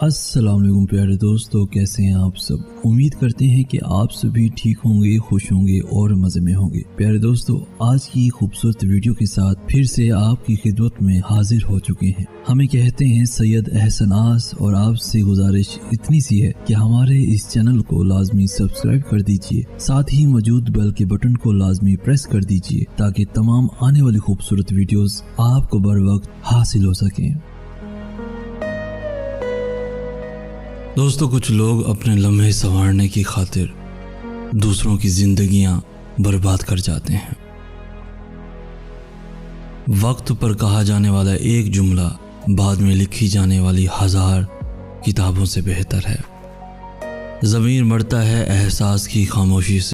अस्सलाम वालेकुम प्यारे दोस्तों, कैसे हैं आप सब। उम्मीद करते हैं कि आप सभी ठीक होंगे, खुश होंगे और मज़े में होंगे। प्यारे दोस्तों, आज की खूबसूरत वीडियो के साथ फिर से आपकी खिदमत में हाजिर हो चुके हैं। हमें कहते हैं सैयद एहसनास और आपसे गुजारिश इतनी सी है कि हमारे इस चैनल को लाजमी सब्सक्राइब कर दीजिए, साथ ही मौजूद बेल के बटन को लाजमी प्रेस कर दीजिए ताकि तमाम आने वाली खूबसूरत वीडियोस आपको बर वक्त हासिल हो सकें। दोस्तों, कुछ लोग अपने लम्हे संवारने की खातिर दूसरों की जिंदगियां बर्बाद कर जाते हैं। वक्त पर कहा जाने वाला एक जुमला बाद में लिखी जाने वाली 1000 किताबों से बेहतर है। ज़मीर मरता है एहसास की खामोशी से।